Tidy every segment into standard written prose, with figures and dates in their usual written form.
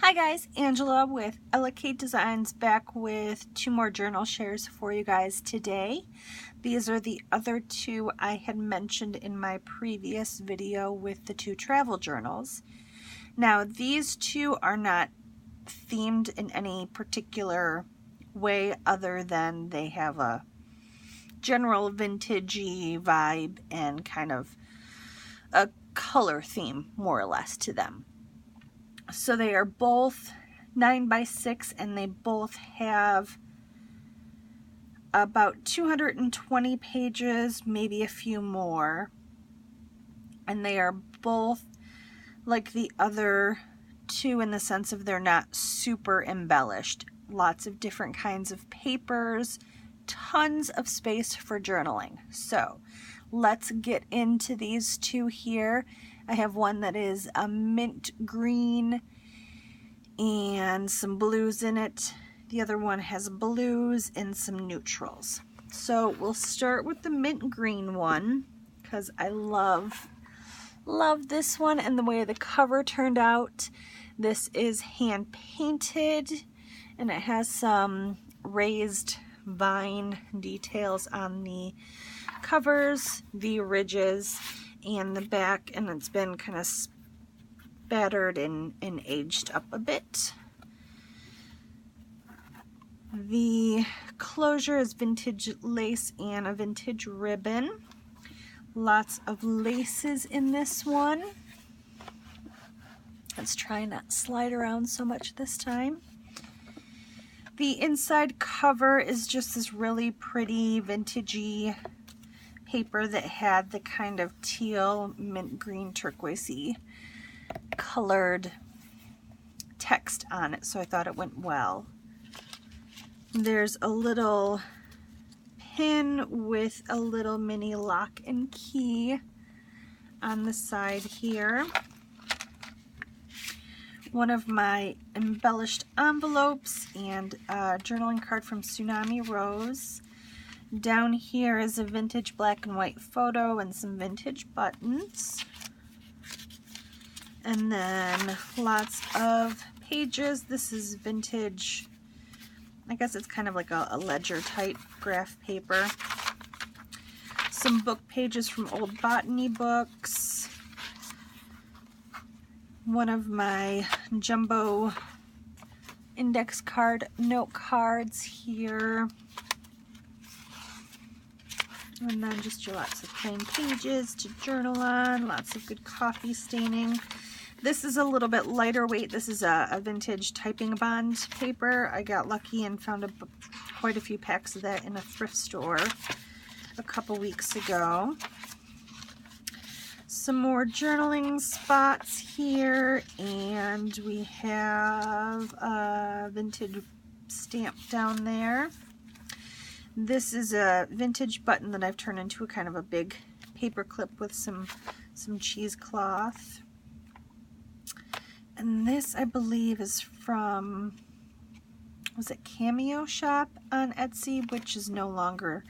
Hi guys, Angela with ElaCateDesigns back with two more journal shares for you guys today. These are the other two I had mentioned in my previous video with the two travel journals. Now these two are not themed in any particular way other than they have a general vintagey vibe and kind of a color theme more or less to them. So they are both 9x6 and they both have about 220 pages, maybe a few more. And they are both like the other two in the sense of they're not super embellished. Lots of different kinds of papers, tons of space for journaling. So let's get into these two here. I have one that is a mint green and some blues in it. The other one has blues and some neutrals. So we'll start with the mint green one because I love this one and the way the cover turned out. This is hand painted and it has some raised vine details on the covers, the ridges, and the back, and it's been kind of spattered and aged up a bit. The closure is vintage lace and a vintage ribbon. Lots of laces in this one. Let's try not to slide around so much this time. The inside cover is just this really pretty vintagey paper that had the kind of teal, mint green, turquoisey colored text on it, so I thought it went well. There's a little pin with a little mini lock and key on the side here. One of my embellished envelopes and a journaling card from Tsunami Rose. Down here is a vintage black and white photo and some vintage buttons. And then lots of pages. This is vintage, I guess it's kind of like a ledger type graph paper. Some book pages from old botany books. One of my jumbo index card note cards here. And then just your lots of plain pages to journal on, lots of good coffee staining. This is a little bit lighter weight. This is a vintage typing bond paper. I got lucky and found quite a few packs of that in a thrift store a couple weeks ago. Some more journaling spots here, and we have a vintage stamp down there. This is a vintage button that I've turned into a kind of a big paper clip with some cheesecloth. And this, I believe, is from, was it Cameo Shop on Etsy, which is no longer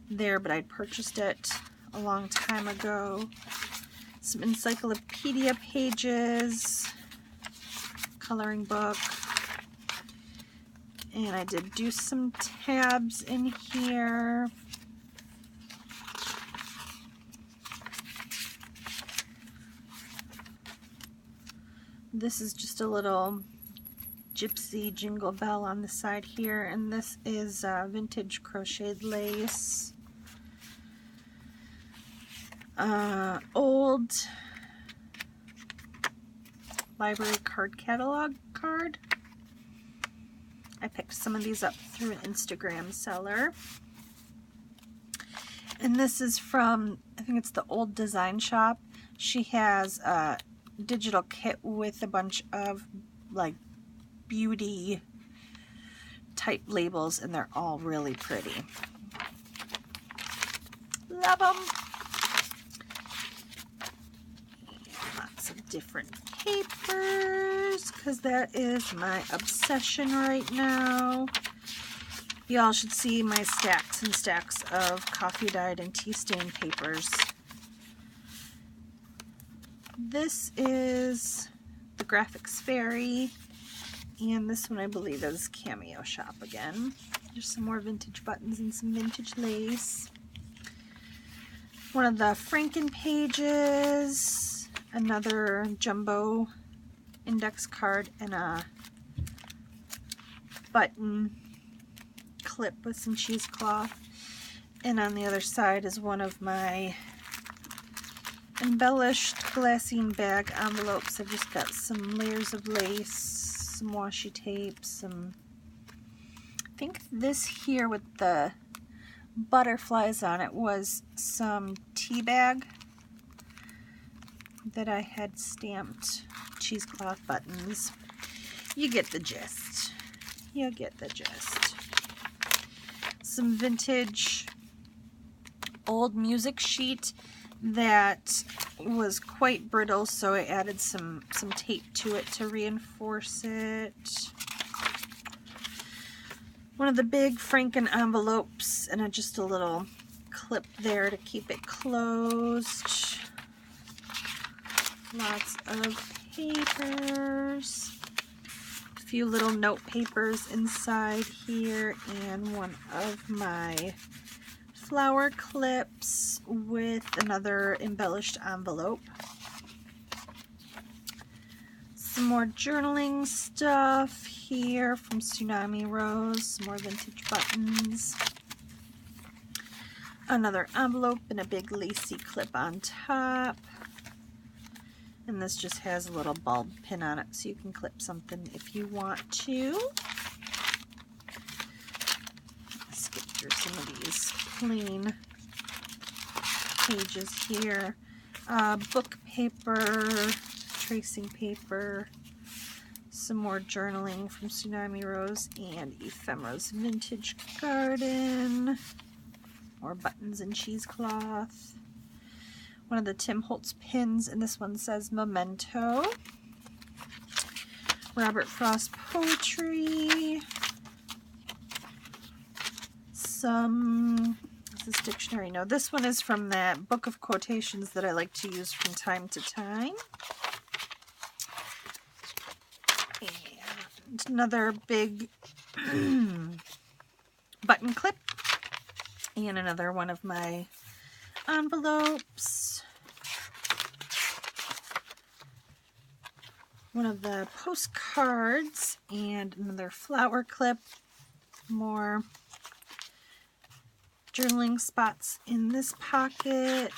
there, but I purchased it a long time ago. Some encyclopedia pages, coloring book, and I did do some tabs in here. This is just a little gypsy jingle bell on the side here, and this is vintage crocheted lace. Old library card catalog card. I picked some of these up through an Instagram seller. And this is from, I think it's the Old Design Shop. She has a digital kit with a bunch of like beauty type labels, and they're all really pretty. Love them. Lots of different papers because that is my obsession right now. Y'all should see my stacks and stacks of coffee dyed and tea stained papers. This is the Graphics Fairy And this one I believe is Cameo Shop again. Just some more vintage buttons and some vintage lace. One of the Franken pages, another jumbo index card, and a button clip with some cheesecloth. And on the other side is one of my embellished glassine bag envelopes. I've just got some layers of lace, some washi tape, some, I think this here with the butterflies on it was some tea bag that I had stamped cheesecloth buttons. You get the gist. You get the gist. Some vintage old music sheet that was quite brittle, so I added some tape to it to reinforce it. One of the big Franken envelopes and just a little clip there to keep it closed. Lots of papers. A few little note papers inside here, and one of my flower clips with another embellished envelope. Some more journaling stuff here from Tsunami Rose, some more vintage buttons. Another envelope and a big lacy clip on top. And this just has a little bulb pin on it, so you can clip something if you want to. Let's skip through some of these plain pages here. Book paper, tracing paper, some more journaling from Tsunami Rose and Ephemera's Vintage Garden, more buttons and cheesecloth. One of the Tim Holtz pins, and this one says Memento. Robert Frost poetry. Some, is this dictionary? No, this one is from that book of quotations that I like to use from time to time. And another big button clip. And another one of my envelopes. One of the postcards and another flower clip. More journaling spots in this pocket.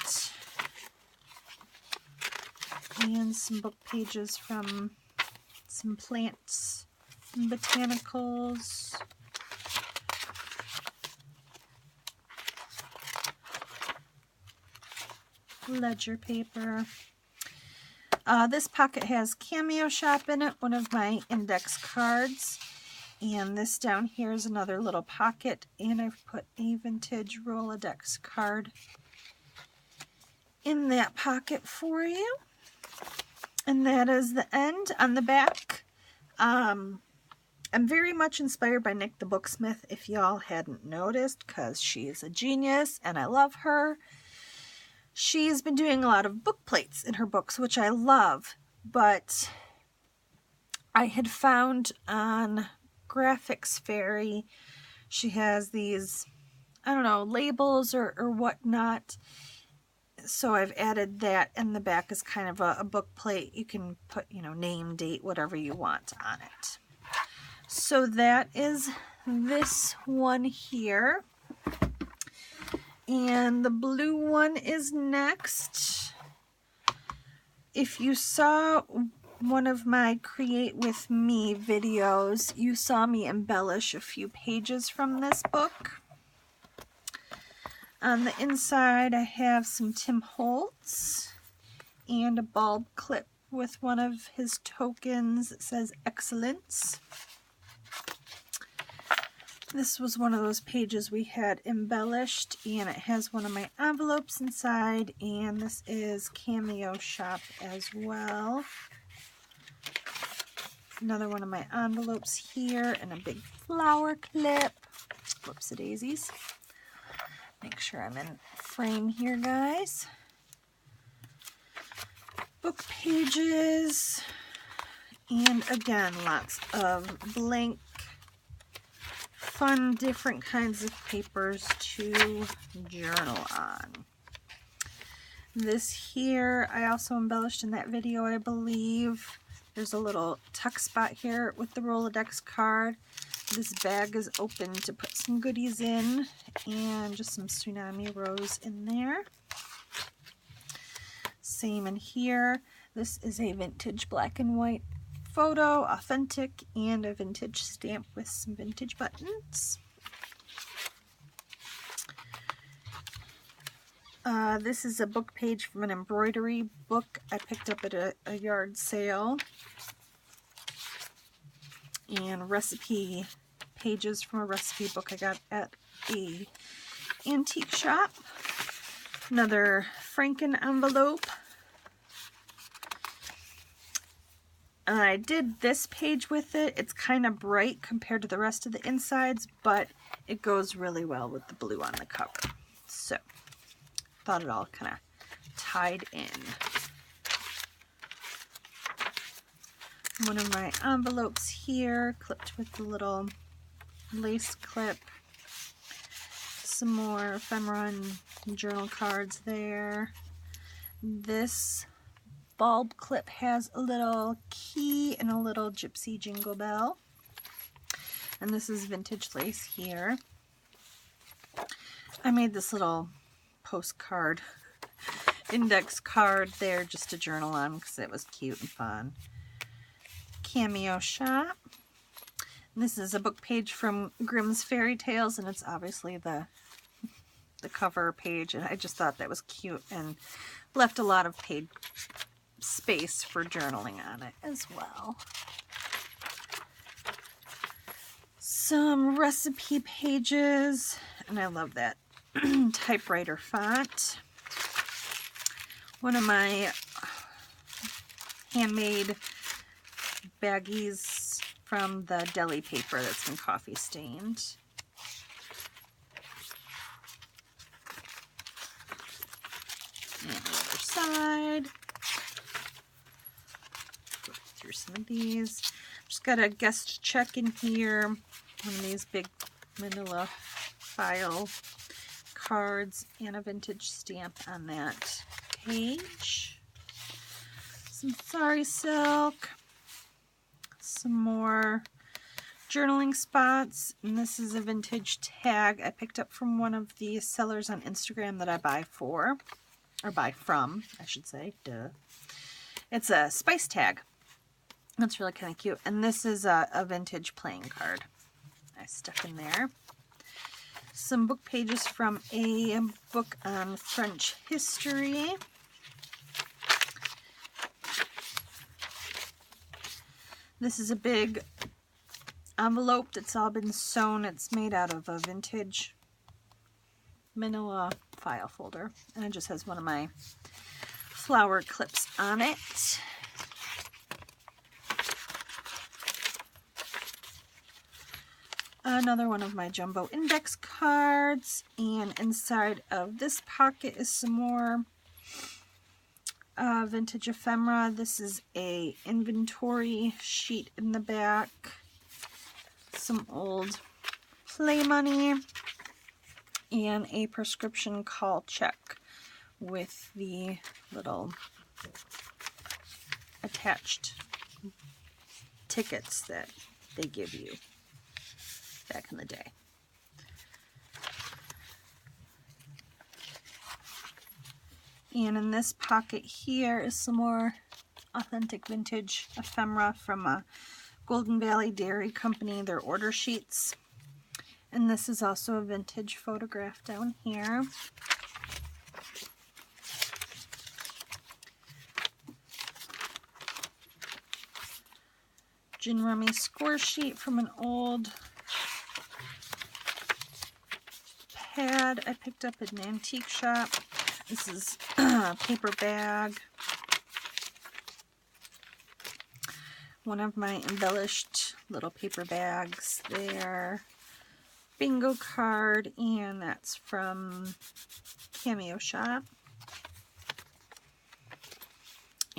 And some book pages from some plants and botanicals. Ledger paper. This pocket has Cameo Shop in it, one of my index cards. And this down here is another little pocket, and I've put a vintage Rolodex card in that pocket for you. And that is the end. On the back, I'm very much inspired by Nick the Booksmith, if y'all hadn't noticed, because she is a genius and I love her. She's been doing a lot of book plates in her books, which I love, but I had found on Graphics Fairy, she has these, I don't know, labels or whatnot. So I've added that, and the back is kind of a book plate. You can put, you know, name, date, whatever you want on it. So that is this one here. And the blue one is next. If you saw one of my Create With Me videos, you saw me embellish a few pages from this book. On the inside, I have some Tim Holtz and a bulb clip with one of his tokens that says Excellence. This was one of those pages we had embellished, and it has one of my envelopes inside, and this is Cameo Shop as well. Another one of my envelopes here, and a big flower clip. Whoopsie daisies. Make sure I'm in frame here, guys. Book pages And again, lots of blank, fun, different kinds of papers to journal on. This here, I also embellished in that video, I believe. There's a little tuck spot here with the Rolodex card. This bag is open to put some goodies in, and just some tsunami rose in there. Same in here. This is a vintage black and white photo, authentic, and a vintage stamp with some vintage buttons. This is a book page from an embroidery book I picked up at a yard sale. And recipe pages from a recipe book I got at a antique shop. Another Franken envelope. And I did this page with it. It's kind of bright compared to the rest of the insides, but it goes really well with the blue on the cover. So, thought it all kind of tied in. One of my envelopes here, clipped with the little lace clip. Some more ephemera and journal cards there. This bulb clip has a little key and a little gypsy jingle bell. And this is vintage lace here. I made this little postcard, index card there just to journal on because it was cute and fun. Cameo shop. And this is a book page from Grimm's Fairy Tales, and it's obviously the cover page, and I just thought that was cute and left a lot of page space for journaling on it as well. Some recipe pages, and I love that typewriter font. One of my handmade baggies from the deli paper that's been coffee stained. And the other side. Go through some of these. Just got a guest check in here. One of these big manila file cards and a vintage stamp on that page. Some sari silk. Some more journaling spots, and this is a vintage tag I picked up from one of the sellers on Instagram that I buy from, I should say. Duh. It's a spice tag. That's really kind of cute, and this is a vintage playing card I stuck in there. Some book pages from a book on French history. This is a big envelope that's all been sewn. It's made out of a vintage manila file folder. And it just has one of my flower clips on it. Another one of my jumbo index cards. And inside of this pocket is some more vintage ephemera. This is a inventory sheet in the back. Some old play money. And a prescription call check with the little attached tickets that they give you back in the day. And in this pocket here is some more authentic vintage ephemera from a Golden Valley Dairy Company, their order sheets. And this is also a vintage photograph down here. Gin Rummy score sheet from an old pad I picked up at an antique shop. This is a paper bag. One of my embellished little paper bags there. Bingo card, and that's from Cameo Shop.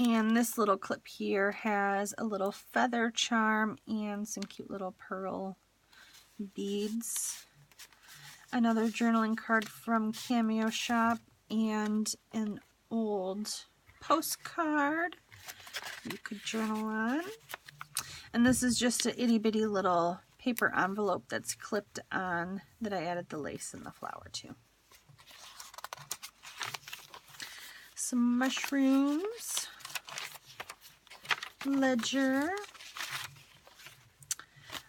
And this little clip here has a little feather charm and some cute little pearl beads. Another journaling card from Cameo Shop and an old postcard you could journal on. And this is just an itty bitty little paper envelope that's clipped on that I added the lace and the flower to. Some mushrooms, ledger,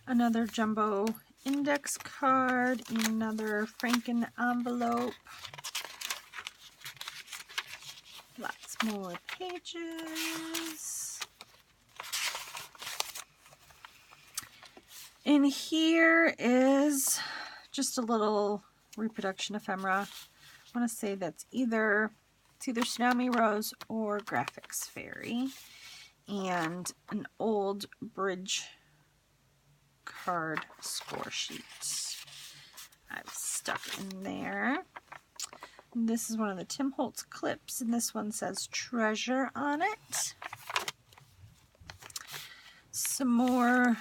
another jumbo index card, another Franken envelope, lots more pages. And here is just a little reproduction ephemera. I want to say that's either Tsunami Rose or Graphics Fairy, and an old bridge card score sheet I've stuck in there. And this is one of the Tim Holtz clips, and this one says treasure on it. Some more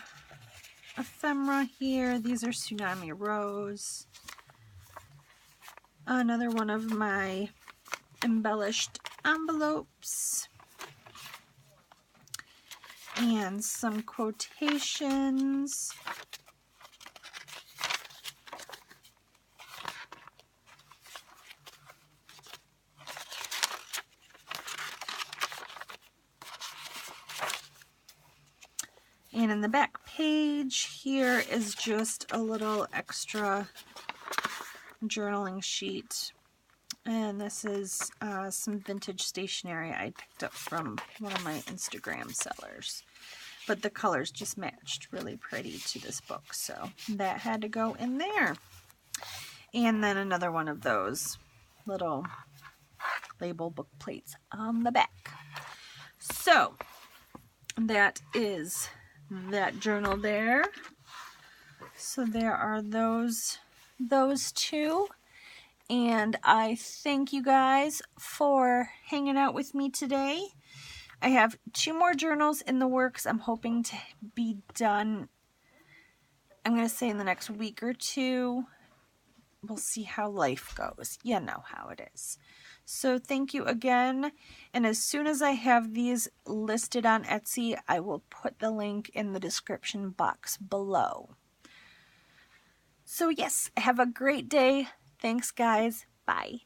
ephemera here. These are Tsunami Rose. Another one of my embellished envelopes. And some quotations. And in the back page here is just a little extra journaling sheet. And this is some vintage stationery I picked up from one of my Instagram sellers. But the colors just matched really pretty to this book, so that had to go in there. And then another one of those little label book plates on the back. So that is that journal there. So there are those two. And I thank you guys for hanging out with me today. I have 2 more journals in the works. I'm hoping to be done, I'm going to say in the next week or 2. We'll see how life goes. You know how it is. So thank you again. And as soon as I have these listed on Etsy, I will put the link in the description box below. So yes, have a great day. Thanks, guys. Bye.